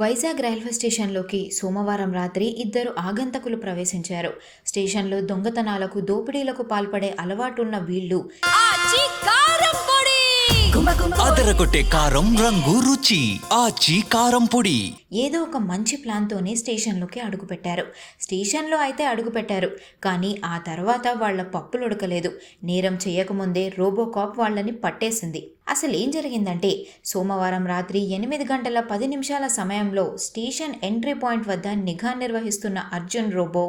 Vizag railway స్టేషన్లోకి సోమవారం రాత్రి ఇద్దరు ఆగంతకులు ప్రవేశించారు. స్టేషన్లో దొంగతనాలకు, దోపిడీలకు పాల్పడే అలవాటున్న వీళ్లు అదరగొట్టే కారం రంగు రుచి ఆచి కారం పొడి. ఏదో ఒక మంచి ప్లాన్తోనే స్టేషన్లోకి అడుగుపెట్టారు. స్టేషన్లో అయితే అడుగుపెట్టారు, కానీ ఆ తర్వాత వాళ్ల పప్పులు ఉడకలేదు. నేరం చేయకముందే రోబోకాప్ వాళ్ళని పట్టేసింది. అసలు ఏం జరిగిందంటే, సోమవారం రాత్రి 8 గంటల 10 నిమిషాల సమయంలో స్టేషన్ ఎంట్రీ పాయింట్ వద్ద నిఘా నిర్వహిస్తున్న అర్జున్ రోబో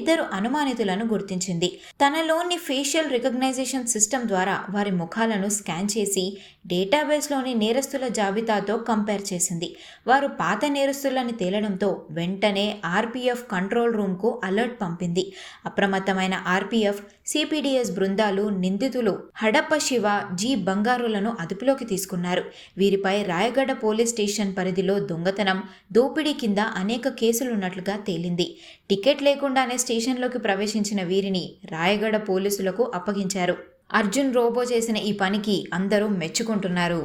ఇద్దరు అనుమానితులను గుర్తించింది. తనలోని ఫేషియల్ రికగ్నైజేషన్ సిస్టమ్ ద్వారా వారి ముఖాలను స్కాన్ చేసి డేటాబేస్లోని నేరస్తుల జాబితాతో కంపేర్ చేసింది. వారు పాత నేరస్తులని తేలడంతో వెంటనే ఆర్పీఎఫ్ కంట్రోల్ రూమ్కు అలర్ట్ పంపింది. అప్రమత్తమైన ఆర్పీఎఫ్, సిపిడిఎస్ బృందాలు నిందితులు హడప్ప శివ, జి బంగారులను అదుపులోకి తీసుకున్నారు. వీరిపై రాయగడ పోలీస్ స్టేషన్ పరిధిలో దొంగతనం, దోపిడీ కింద అనేక కేసులున్నట్లుగా తేలింది. టికెట్ లేకుండానే స్టేషన్లోకి ప్రవేశించిన వీరిని రాయగడ పోలీసులకు అప్పగించారు. అర్జున్ రోబో చేసిన ఈ పనికి అందరూ మెచ్చుకుంటున్నారు.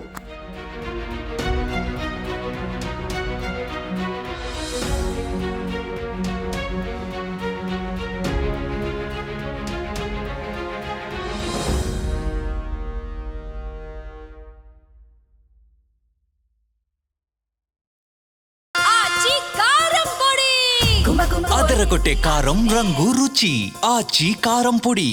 అదరగొట్టే కారం రంగు రుచి ఆచి కారం పొడి.